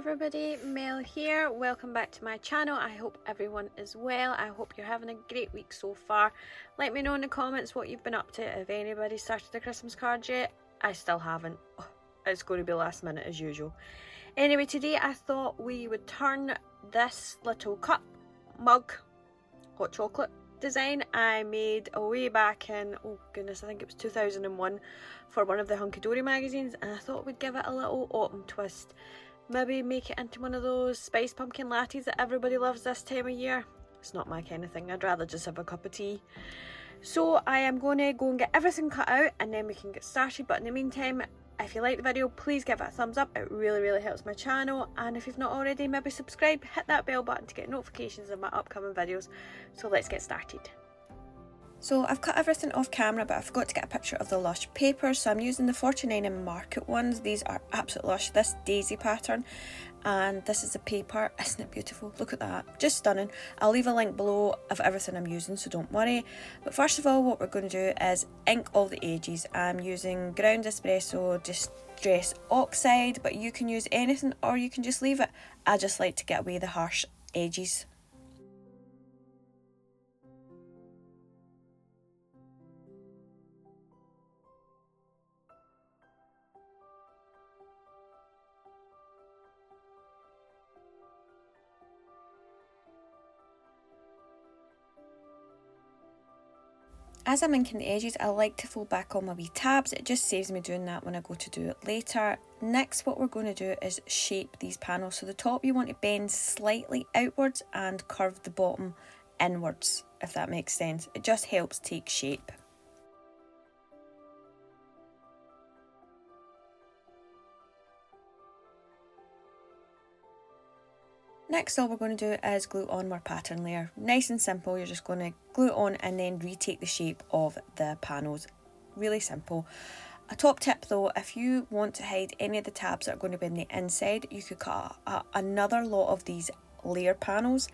everybody, Mel here. Welcome back to my channel. I hope everyone is well. I hope you're having a great week so far. Let me know in the comments what you've been up to. If anybody started the Christmas cards yet, I still haven't. Oh, it's going to be last minute as usual. Anyway, today I thought we would turn this little cup, mug, hot chocolate design I made a way back in, oh goodness, I think it was 2001 for one of the Hunkydory magazines, and I thought we'd give it a little autumn twist. Maybe make it into one of those spiced pumpkin lattes that everybody loves this time of year. It's not my kind of thing, I'd rather just have a cup of tea. So I am going to go and get everything cut out and then we can get started, but in the meantime, if you like the video, please give it a thumbs up. It really helps my channel, and if you've not already, maybe subscribe, hit that bell button to get notifications of my upcoming videos. So let's get started. So I've cut everything off camera, but I forgot to get a picture of the Lush paper, so I'm using the 49 in Market ones. These are absolute lush, this daisy pattern, and this is the paper. Isn't it beautiful? Look at that, just stunning. I'll leave a link below of everything I'm using, so don't worry. But first of all, what we're going to do is ink all the edges. I'm using ground espresso distress oxide, but you can use anything or you can just leave it. I just like to get away the harsh edges. As I'm inking the edges, I like to fold back all my wee tabs. It just saves me doing that when I go to do it later. Next, what we're going to do is shape these panels. So the top you want to bend slightly outwards and curve the bottom inwards, if that makes sense. It just helps take shape. Next, all we're going to do is glue on our pattern layer. Nice and simple, you're just going to glue it on and then retake the shape of the panels. Really simple. A top tip though, if you want to hide any of the tabs that are going to be in the inside, you could cut another lot of these layer panels,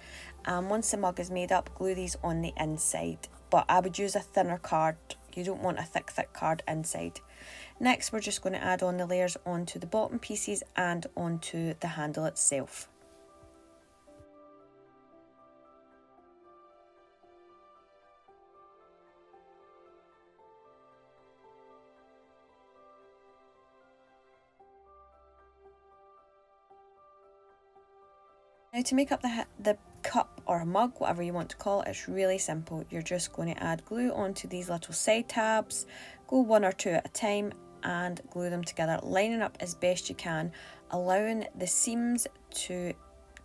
and once the mug is made up, glue these on the inside. But I would use a thinner card, you don't want a thick card inside. Next, we're just going to add on the layers onto the bottom pieces and onto the handle itself. Now to make up the cup or mug, whatever you want to call it, it's really simple. You're just going to add glue onto these little side tabs, go one or two at a time and glue them together, lining up as best you can, allowing the seams to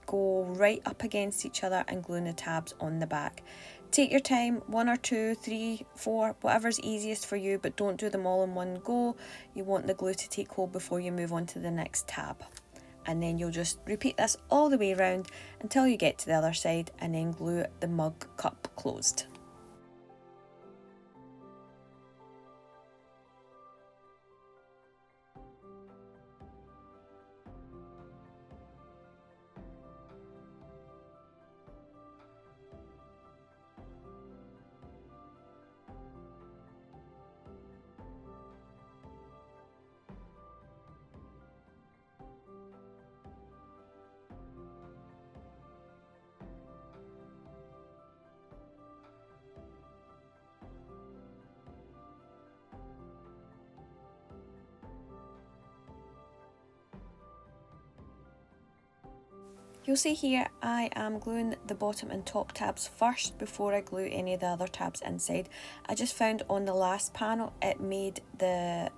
go right up against each other and gluing the tabs on the back. Take your time, 1 or 2, 3, 4, whatever's easiest for you, but don't do them all in one go. You want the glue to take hold before you move on to the next tab. And then you'll just repeat this all the way around until you get to the other side and then glue the mug cup closed. You'll see here I am gluing the bottom and top tabs first before I glue any of the other tabs inside. I just found on the last panel it made the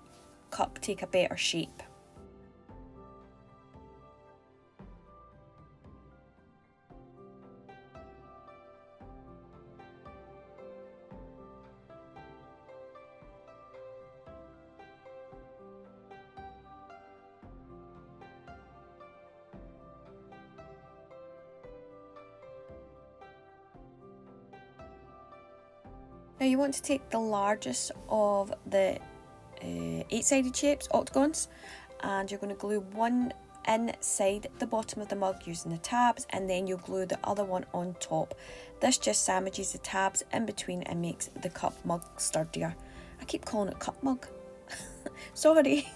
cup take a better shape. Now you want to take the largest of the 8-sided shapes, octagons, and you're going to glue one inside the bottom of the mug using the tabs, and then you'll glue the other one on top. This just sandwiches the tabs in between and makes the cup mug sturdier. I keep calling it cup mug. Sorry.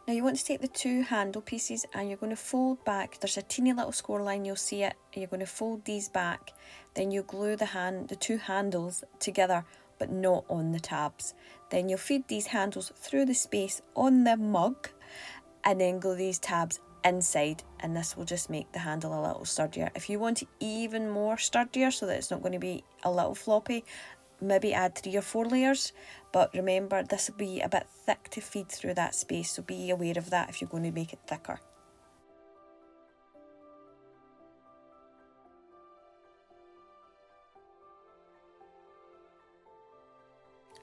Now you want to take the two handle pieces and you're going to fold back. There's a teeny little score line, you'll see it. You're going to fold these back. Then you glue the two handles together, but not on the tabs. Then you'll feed these handles through the space on the mug and then glue these tabs inside, and this will just make the handle a little sturdier. If you want it even more sturdier so that it's not going to be a little floppy, maybe add 3 or 4 layers, but remember this will be a bit thick to feed through that space, so be aware of that if you're going to make it thicker.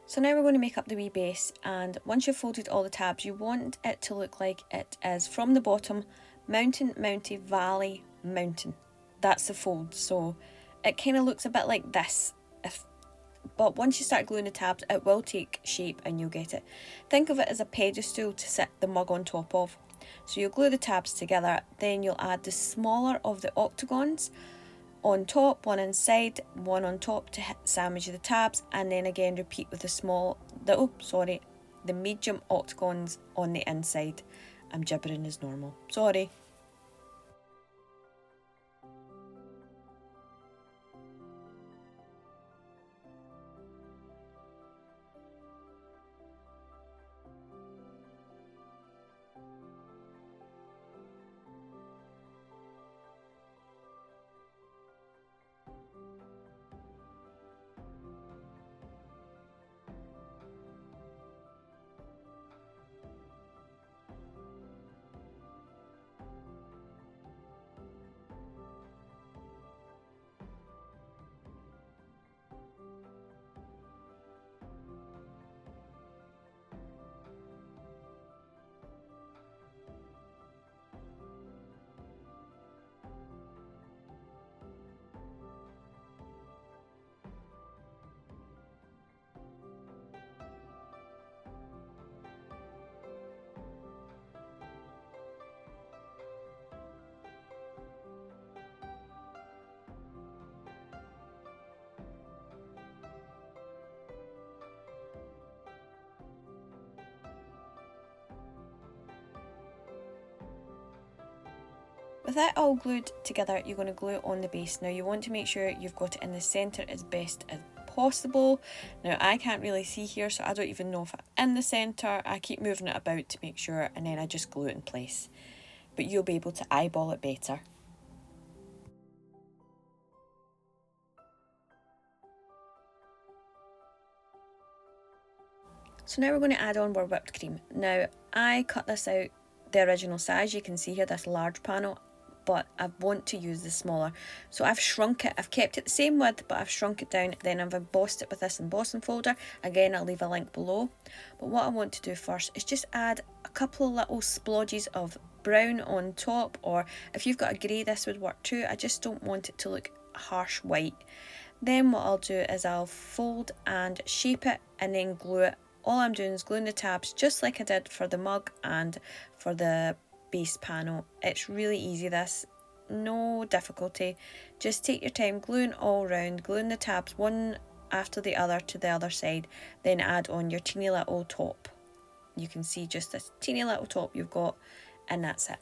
So now we're going to make up the wee base, and once you've folded all the tabs, you want it to look like it is from the bottom, mountain, mounty, valley, mountain. That's the fold, so it kind of looks a bit like this. But once you start gluing the tabs, it will take shape and you'll get it. Think of it as a pedestal to sit the mug on top of. So you'll glue the tabs together, then you'll add the smaller of the octagons on top, one inside, one on top to sandwich the tabs, and then again repeat with the medium octagons on the inside. I'm gibbering as normal, sorry. With that all glued together, you're going to glue it on the base. Now you want to make sure you've got it in the centre as best as possible. Now I can't really see here, so I don't even know if I'm in the centre. I keep moving it about to make sure, and then I just glue it in place. But you'll be able to eyeball it better. So now we're going to add on our whipped cream. Now I cut this out the original size. You can see here this large panel, but I want to use the smaller. So I've shrunk it. I've kept it the same width, but I've shrunk it down. Then I've embossed it with this embossing folder. Again, I'll leave a link below. But what I want to do first is just add a couple of little splodges of brown on top, or if you've got a grey, this would work too. I just don't want it to look harsh white. Then what I'll do is I'll fold and shape it and then glue it. All I'm doing is gluing the tabs just like I did for the mug and for the base panel. It's really easy, this, no difficulty. Just take your time gluing all round, gluing the tabs one after the other to the other side, then add on your teeny little top. You can see just this teeny little top you've got, and that's it.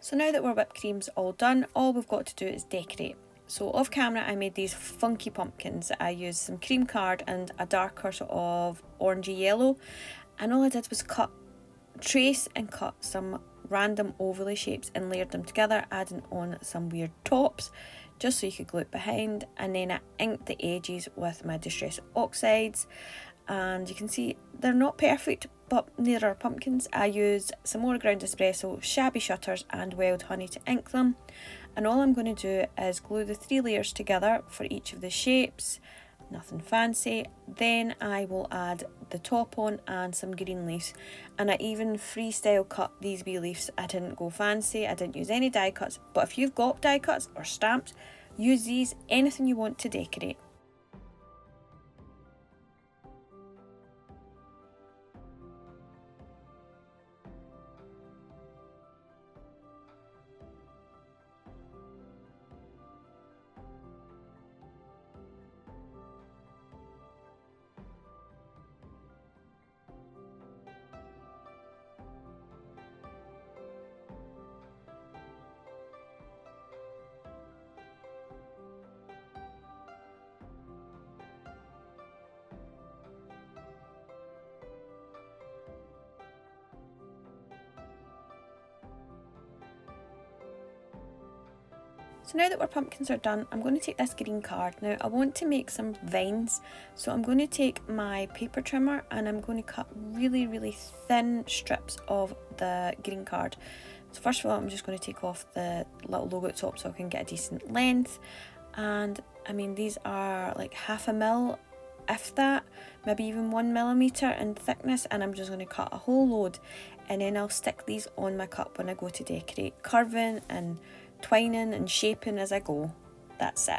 So now that our whipped cream's all done, all we've got to do is decorate. So off camera I made these funky pumpkins. I used some cream card and a darker sort of orangey yellow, and all I did was trace and cut some random ovally shapes and layered them together, adding on some weird tops just so you could glue it behind, and then I inked the edges with my Distress Oxides, and you can see they're not perfect, but neither are pumpkins. I used some more ground espresso, shabby shutters and wild honey to ink them, and all I'm going to do is glue the 3 layers together for each of the shapes. Nothing fancy. Then I will add the top on and some green leaves, and I even freestyle cut these wee leaves. I didn't go fancy, I didn't use any die cuts, but if you've got die cuts or stamps, use these, anything you want to decorate. So now that our pumpkins are done, I'm going to take this green card. Now I want to make some vines, so I'm going to take my paper trimmer and I'm going to cut really thin strips of the green card. So first of all, I'm just going to take off the little logo at the top so I can get a decent length, and I mean these are like 1/2 mil, if that, maybe even 1 millimeter in thickness, and I'm just going to cut a whole load, and then I'll stick these on my cup when I go to decorate, curving and twining and shaping as I go. That's it.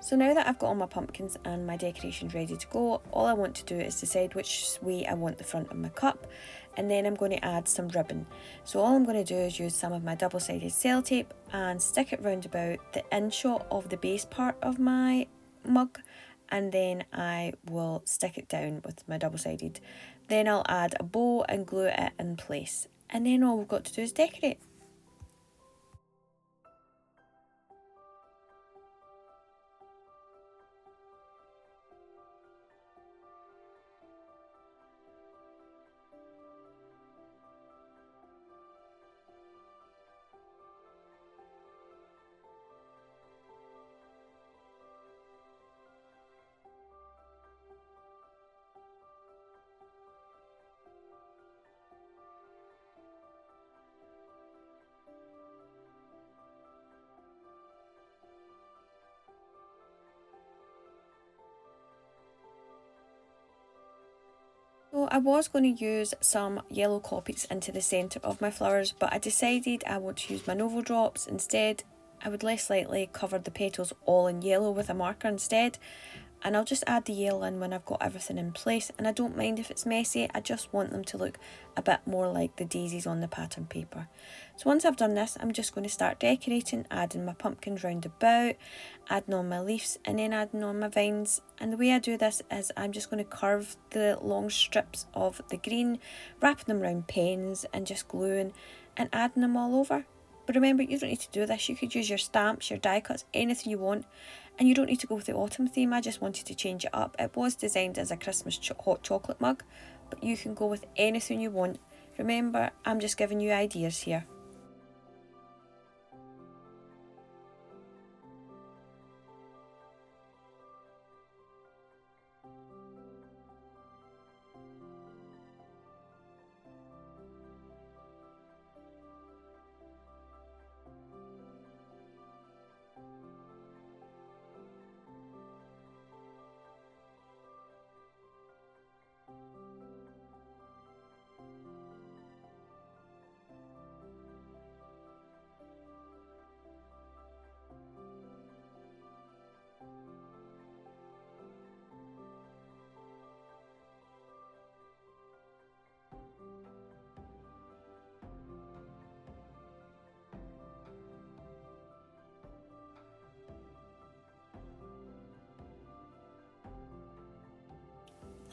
So now that I've got all my pumpkins and my decorations ready to go, all I want to do is decide which way I want the front of my cup, and then I'm going to add some ribbon. So all I'm going to do is use some of my double-sided sellotape and stick it round about the inshot of the base part of my mug, and then I will stick it down with my double-sided. Then I'll add a bow and glue it in place, and then all we've got to do is decorate. So I was going to use some yellow copies into the centre of my flowers, but I decided I want to use my Novo Drops instead. I would less likely cover the petals all in yellow with a marker instead, and I'll just add the yellow in when I've got everything in place, and I don't mind if it's messy, I just want them to look a bit more like the daisies on the pattern paper. So once I've done this, I'm just going to start decorating, adding my pumpkins round about, adding on my leaves, and then adding on my vines. And the way I do this is I'm just going to curve the long strips of the green, wrapping them around pens and just gluing and adding them all over. But remember, you don't need to do this. You could use your stamps, your die cuts, anything you want. And you don't need to go with the autumn theme. I just wanted to change it up. It was designed as a Christmas hot chocolate mug, but you can go with anything you want. Remember, I'm just giving you ideas here.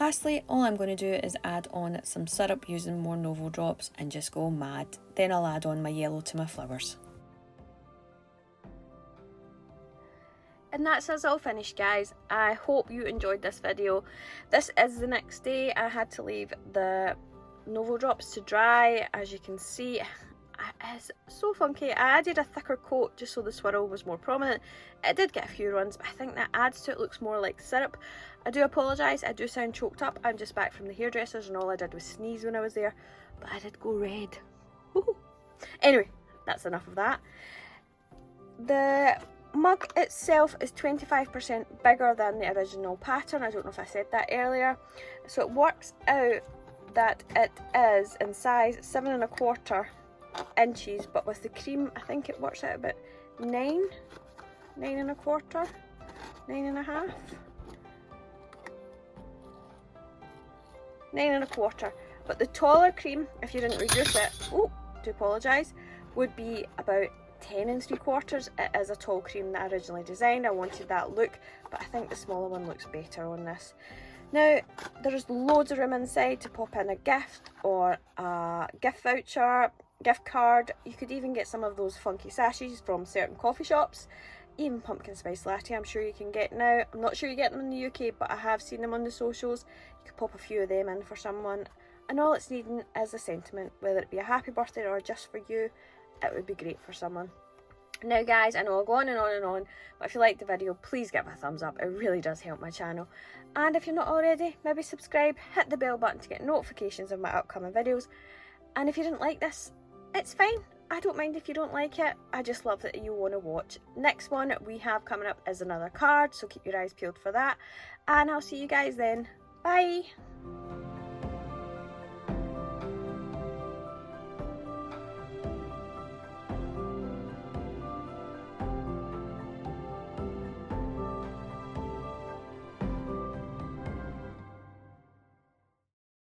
Lastly, all I'm going to do is add on some syrup using more Novo drops and just go mad. Then I'll add on my yellow to my flowers. And that's us all finished, guys. I hope you enjoyed this video. This is the next day. I had to leave the Novo drops to dry. As you can see, it's so funky. I added a thicker coat just so the swirl was more prominent. It did get a few runs, but I think that adds to it, looks more like syrup. I do apologise, I do sound choked up. I'm just back from the hairdressers and all I did was sneeze when I was there, but I did go red. Anyway, that's enough of that. The mug itself is 25% bigger than the original pattern. I don't know if I said that earlier. So it works out that it is in size 7¼ inches, but with the cream I think it works out about 9¼ 9½, 9¼ but the taller cream, if you didn't reduce it, do apologise, would be about 10¾ It is a tall cream that I originally designed. I wanted that look, but I think the smaller one looks better on this. Now, there's loads of room inside to pop in a gift or a gift voucher, gift card. You could even get some of those funky sachets from certain coffee shops. Even pumpkin spice latte I'm sure you can get now. I'm not sure you get them in the UK, but I have seen them on the socials. You could pop a few of them in for someone, and all it's needing is a sentiment, whether it be a happy birthday or just for you. It would be great for someone. Now guys, I know I'll go on and on and on, but if you liked the video, please give it a thumbs up. It really does help my channel. And if you're not already, maybe subscribe, hit the bell button to get notifications of my upcoming videos. And if you didn't like this, it's fine. I don't mind if you don't like it. I just love that you want to watch. Next one we have coming up is another card, so keep your eyes peeled for that. And I'll see you guys then. Bye!